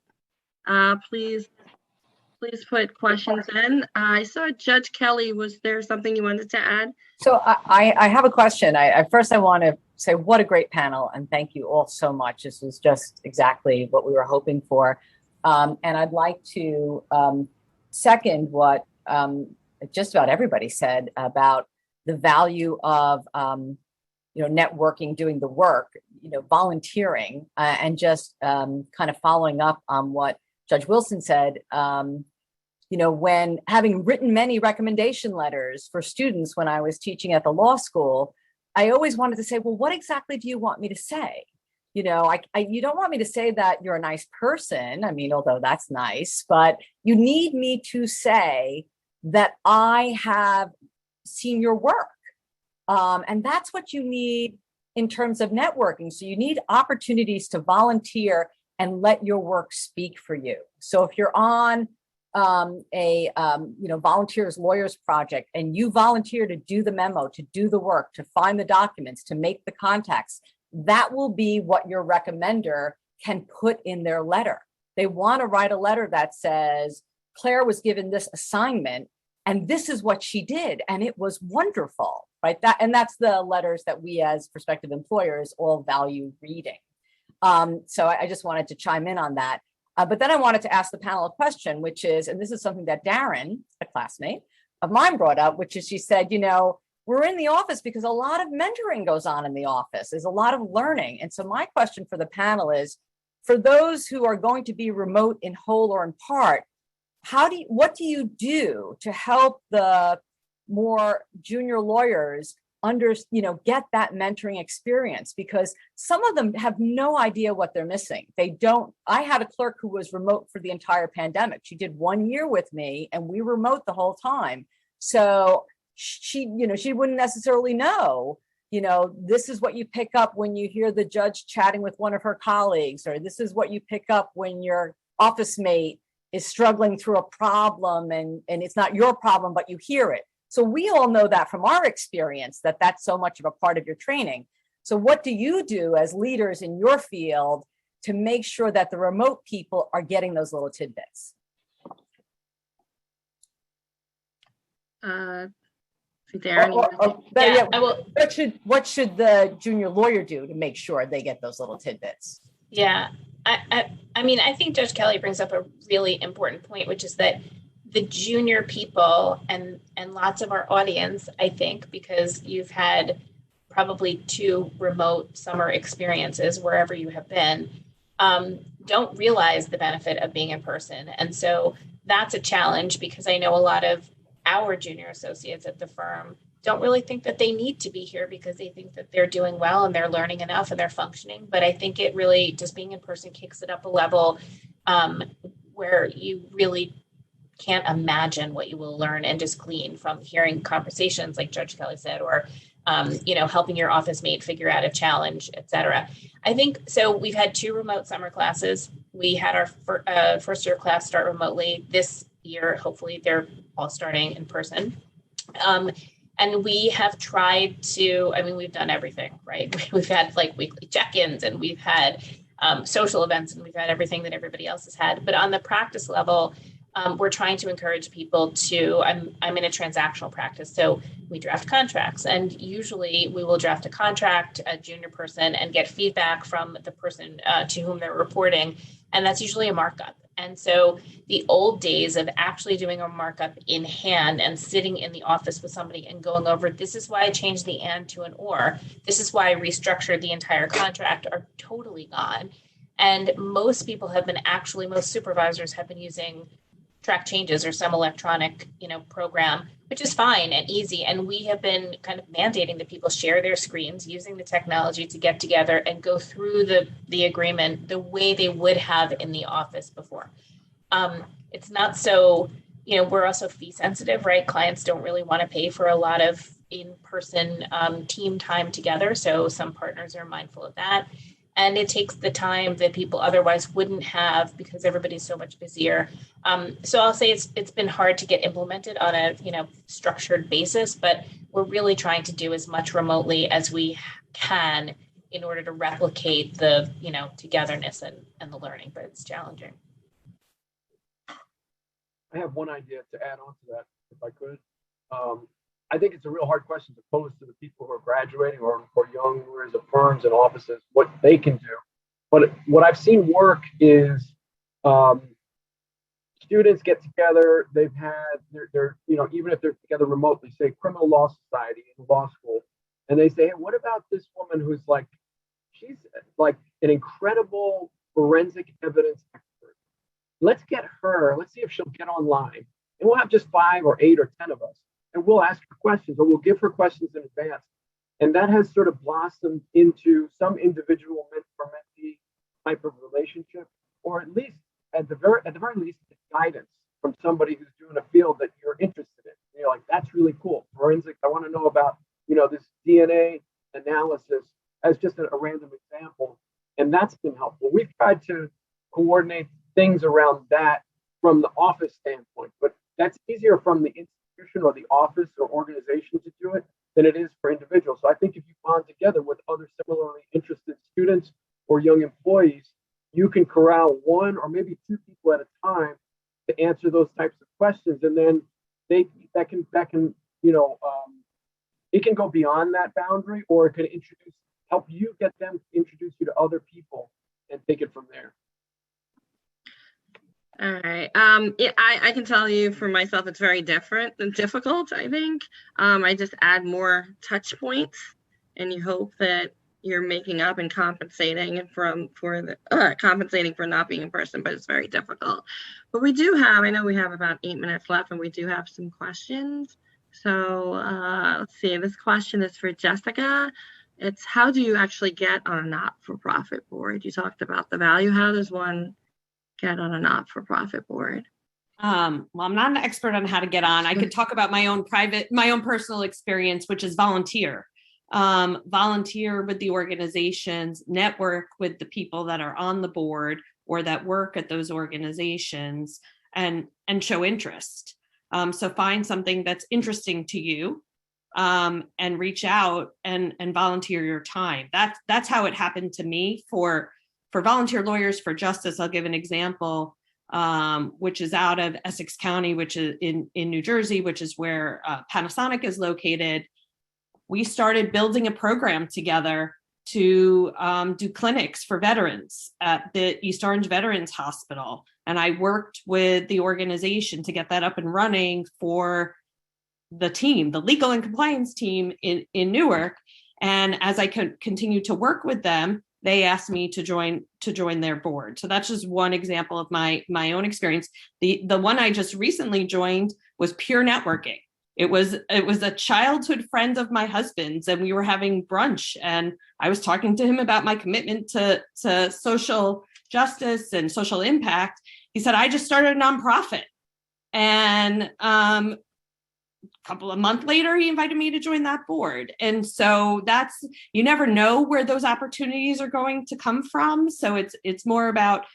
Please put questions in. I saw Judge Kelly. Was there something you wanted to add? So I have a question. I want to say what a great panel, and thank you all so much. This was just exactly what we were hoping for. And I'd like to second what just about everybody said about the value of networking, doing the work, volunteering, and just kind of following up on what Judge Wilson said. When having written many recommendation letters for students when I was teaching at the law school, I always wanted to say, well, what exactly do you want me to say? You don't want me to say that you're a nice person. I mean, although that's nice, but you need me to say that I have seen your work. And that's what you need in terms of networking. So you need opportunities to volunteer and let your work speak for you. So if you're on a volunteers lawyers project and you volunteer to do the memo, to do the work, to find the documents, to make the contacts, that will be what your recommender can put in their letter. They want to write a letter that says, Claire was given this assignment and this is what she did. And it was wonderful, right? That's the letters that we as prospective employers all value reading. So I just wanted to chime in on that. But then I wanted to ask the panel a question, which is, and this is something that Darren, a classmate of mine, brought up, which is she said, we're in the office because a lot of mentoring goes on in the office. There's a lot of learning. And so my question for the panel is, for those who are going to be remote in whole or in part, what do you do to help the more junior lawyers get that mentoring experience? Because some of them have no idea what they're missing. I had a clerk who was remote for the entire pandemic. She did 1 year with me and we were remote the whole time. So she wouldn't necessarily know, this is what you pick up when you hear the judge chatting with one of her colleagues, or this is what you pick up when your office mate is struggling through a problem and it's not your problem, but you hear it. So we all know that from our experience, that's so much of a part of your training. So what do you do as leaders in your field to make sure that the remote people are getting those little tidbits? What should the junior lawyer do to make sure they get those little tidbits? Yeah, I think Judge Kelly brings up a really important point, which is that the junior people and lots of our audience, I think, because you've had probably 2 remote summer experiences wherever you have been, don't realize the benefit of being in person. And so that's a challenge, because I know a lot of our junior associates at the firm don't really think that they need to be here because they think that they're doing well and they're learning enough and they're functioning. But I think it really, just being in person, kicks it up a level where you really can't imagine what you will learn and just glean from hearing conversations like Judge Kelly said, or helping your office mate figure out a challenge, et cetera. I think so. We've had 2 remote summer classes. We had our first year class start remotely. This year, hopefully they're all starting in person. And we have tried to, we've done everything, right? We've had like weekly check-ins, and we've had social events, and we've had everything that everybody else has had. But on the practice level, we're trying to encourage people to, I'm in a transactional practice, so we draft contracts, and usually we will draft a contract, a junior person, and get feedback from the person to whom they're reporting, and that's usually a markup. And so the old days of actually doing a markup in hand and sitting in the office with somebody and going over, this is why I changed the and to an or, this is why I restructured the entire contract, are totally gone. And most supervisors have been using track changes or some electronic, program, which is fine and easy. And we have been kind of mandating that people share their screens using the technology to get together and go through the agreement the way they would have in the office before. It's not so, we're also fee sensitive, right? Clients don't really want to pay for a lot of in-person team time together. So some partners are mindful of that. And it takes the time that people otherwise wouldn't have because everybody's so much busier. So I'll say it's been hard to get implemented on a structured basis, but we're really trying to do as much remotely as we can in order to replicate the togetherness and the learning. But it's challenging. I have one idea to add on to that, if I could. I think it's a real hard question to pose to the people who are graduating or young lawyers of firms and offices, what they can do. But what I've seen work is students get together, they're even if they're together remotely, say criminal law society in law school, and they say, hey, what about this woman who's she's like an incredible forensic evidence expert. Let's get her, let's see if she'll get online. And we'll have just 5 or 8 or 10 of us. And we'll ask her questions, or we'll give her questions in advance. And that has sort of blossomed into some individual mentor-mentee type of relationship, or at least at the very least, guidance from somebody who's doing a field that you're interested in. You're like, that's really cool. Forensics, I want to know about, this DNA analysis as just a random example. And that's been helpful. We've tried to coordinate things around that from the office standpoint, but that's easier from the institution or the office or organization to do it than it is for individuals. So I think if you bond together with other similarly interested students or young employees, you can corral 1 or maybe 2 people at a time to answer those types of questions, and then it can go beyond that boundary, or it can help you get them to introduce you to other people and take it from there. All right. I can tell you for myself, it's very different and difficult, I think. I just add more touch points, and you hope that you're making up and compensating compensating for not being in person, but it's very difficult. But we do have, I know we have about 8 minutes left, and we do have some questions. So let's see, this question is for Jessica. It's, how do you actually get on a not-for-profit board? You talked about the value. How does one get on a not-for-profit board? Well, I'm not an expert on how to get on. I could talk about my own personal experience, which is volunteer. Volunteer with the organizations, network with the people that are on the board or that work at those organizations, and show interest. So find something that's interesting to you, and reach out and volunteer your time. That's how it happened to me. For Volunteer Lawyers for Justice, I'll give an example, which is out of Essex County, which is in New Jersey, which is where Panasonic is located. We started building a program together to do clinics for veterans at the East Orange Veterans Hospital. And I worked with the organization to get that up and running for the team, the legal and compliance team in Newark. And as I continued to work with them, they asked me to join their board. So that's just one example of my own experience. The one I just recently joined was pure networking. It was a childhood friend of my husband's, and we were having brunch, and I was talking to him about my commitment to social justice and social impact. He said, I just started a nonprofit. And a couple of months later, he invited me to join that board. And so you never know where those opportunities are going to come from. So it's more about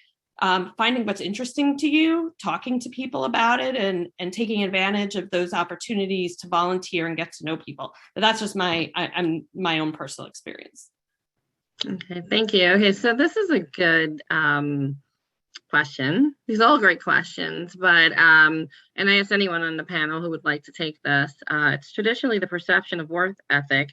finding what's interesting to you, talking to people about it, and taking advantage of those opportunities to volunteer and get to know people. But that's just my own personal experience. Okay, thank you. Okay, so this is a good question. These are all great questions, but and I ask anyone on the panel who would like to take this. It's traditionally the perception of work ethic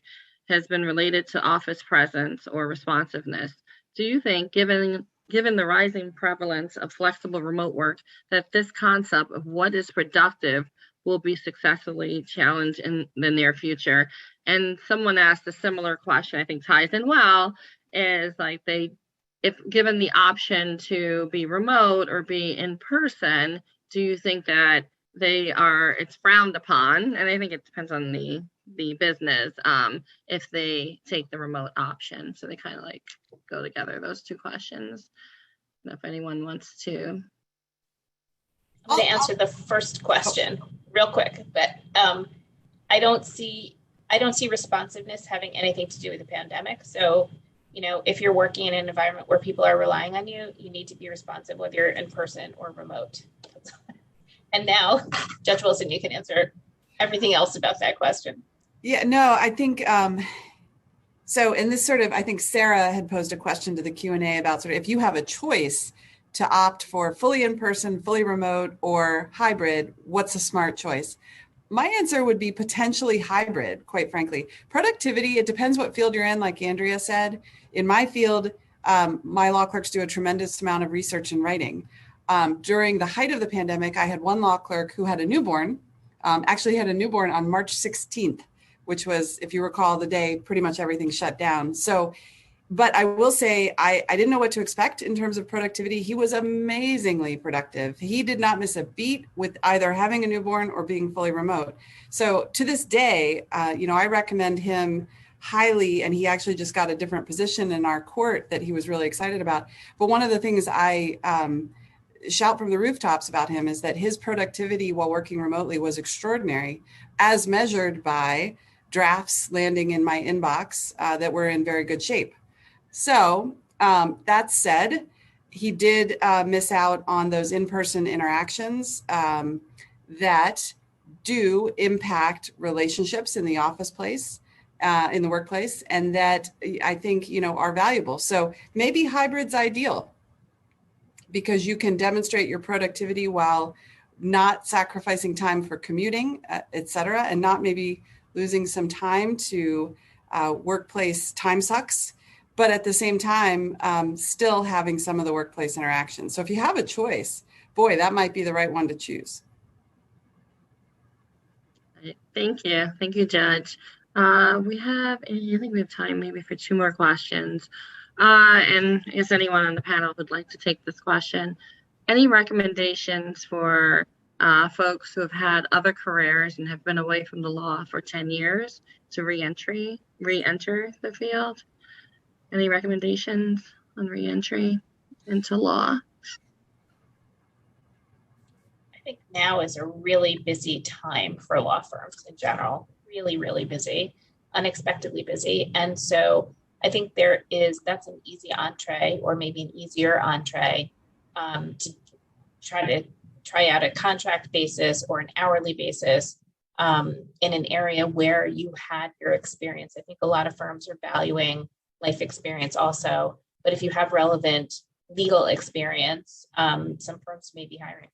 has been related to office presence or responsiveness. Do you think, given the rising prevalence of flexible remote work, that this concept of what is productive will be successfully challenged in the near future? And someone asked a similar question, I think ties in well, is like if given the option to be remote or be in person, do you think that it's frowned upon? And I think it depends on the business, if they take the remote option. So they kind of like go together, those two questions. I don't know if anyone wants to. I'm going to answer the first question real quick, but I don't see responsiveness having anything to do with the pandemic. So, if you're working in an environment where people are relying on you, you need to be responsive, whether you're in person or remote. And now, Judge Wilson, you can answer everything else about that question. Yeah, no, I think, so in this I think Sarah had posed a question to the Q&A about if you have a choice to opt for fully in person, fully remote, or hybrid, what's a smart choice? My answer would be potentially hybrid, quite frankly. Productivity, it depends what field you're in, like Andrea said. In my field, my law clerks do a tremendous amount of research and writing. During the height of the pandemic, I had one law clerk who had a newborn, actually had a newborn on March 16th, which was, if you recall, the day pretty much everything shut down. So, but I will say, I didn't know what to expect in terms of productivity. He was amazingly productive. He did not miss a beat with either having a newborn or being fully remote. So to this day, I recommend him highly, and he actually just got a different position in our court that he was really excited about. But one of the things I shout from the rooftops about him is that his productivity while working remotely was extraordinary, as measured by drafts landing in my inbox that were in very good shape. So that said, he did miss out on those in-person interactions that do impact relationships in the office place, in the workplace, and that I think, are valuable. So maybe hybrid's ideal because you can demonstrate your productivity while not sacrificing time for commuting, et cetera, and not maybe losing some time to workplace time sucks, but at the same time, still having some of the workplace interactions. So if you have a choice, boy, that might be the right one to choose. Thank you. Thank you, Judge. We have, I think we have time maybe for 2 more questions. And is anyone on the panel would like to take this question? Any recommendations for folks who have had other careers and have been away from the law for 10 years to re-enter the field? Any recommendations on re-entry into law? I think now is a really busy time for law firms in general, really, really busy, unexpectedly busy. And so I think that's an easy entree, or maybe an easier entree, to try out a contract basis or an hourly basis in an area where you had your experience. I think a lot of firms are valuing life experience also, but if you have relevant legal experience, some firms may be hiring.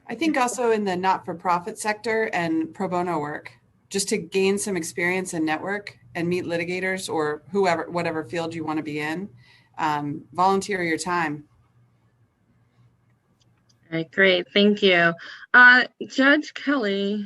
I think also in the not-for-profit sector and pro bono work, just to gain some experience and network and meet litigators or whoever, whatever field you want to be in, volunteer your time. All right, great, thank you. Judge Kelly,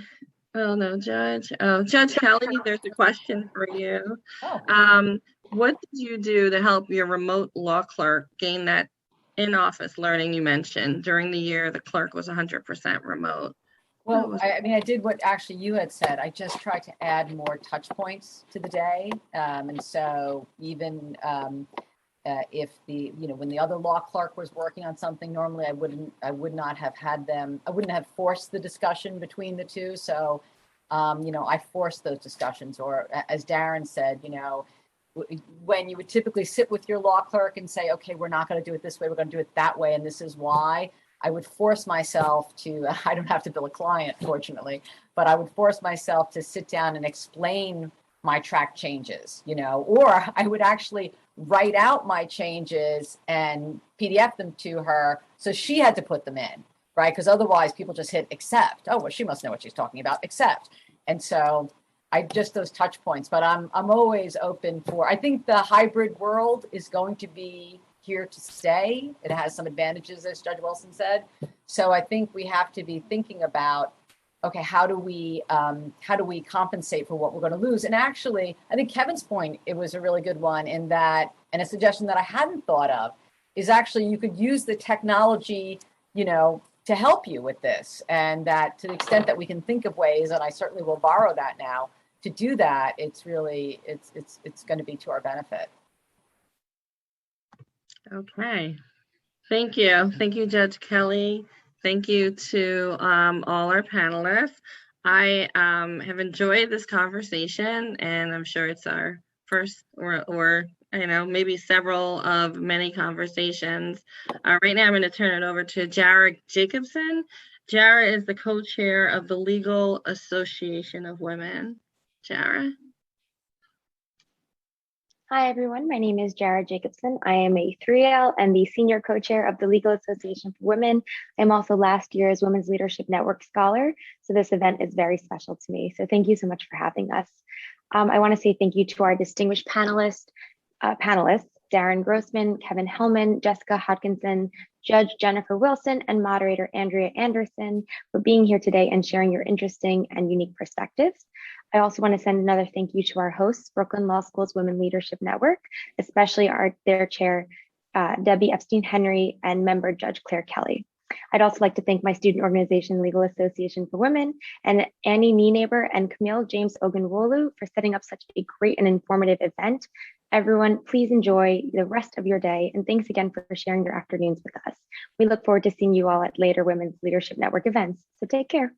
Judge Kelly, there's a question for you. Oh. What did you do to help your remote law clerk gain that in-office learning you mentioned? During the year, the clerk was 100% remote. Well, I did what actually you had said. I just tried to add more touch points to the day. And so even if when the other law clerk was working on something, normally I would not have I wouldn't have forced the discussion between the two. So, I forced those discussions, or as Darren said, when you would typically sit with your law clerk and say, okay, we're not going to do it this way, we're going to do it that way, and this is why. I would force myself to, I don't have to bill a client, fortunately, but I would force myself to sit down and explain my track changes, or I would actually write out my changes and PDF them to her. So she had to put them in, right? Because otherwise people just hit accept. Oh, well, she must know what she's talking about, accept. And so those touch points, but I'm always open I think the hybrid world is going to be here to stay. It has some advantages, as Judge Wilson said. So I think we have to be thinking about, okay, how do we compensate for what we're going to lose? And actually, I think Kevin's point, it was a really good one in that, and a suggestion that I hadn't thought of, is actually you could use the technology, to help you with this. And that to the extent that we can think of ways, and I certainly will borrow that now, to do that, it's really, it's going to be to our benefit. Okay, thank you. Thank you, Judge Kelly. Thank you to all our panelists. I have enjoyed this conversation, and I'm sure it's our first or maybe several of many conversations. Right now, I'm going to turn it over to Jara Jacobson. Jara is the co-chair of the Legal Association of Women. Jara. Hi, everyone. My name is Jara Jacobson. I am a 3L and the senior co-chair of the Legal Association for Women. I'm also last year's Women's Leadership Network Scholar. So this event is very special to me. So thank you so much for having us. I want to say thank you to our distinguished panelists, Darren Grossman, Kevin Hellman, Jessica Hodkinson, Judge Jennifer Wilson, and moderator Andrea Anderson for being here today and sharing your interesting and unique perspectives. I also want to send another thank you to our hosts, Brooklyn Law School's Women Leadership Network, especially their chair, Debbie Epstein-Henry, and member Judge Claire Kelly. I'd also like to thank my student organization, Legal Association for Women, and Annie Nienaber and Camille James Ogunwolu for setting up such a great and informative event. Everyone, please enjoy the rest of your day, and thanks again for sharing your afternoons with us. We look forward to seeing you all at later Women's Leadership Network events, so take care.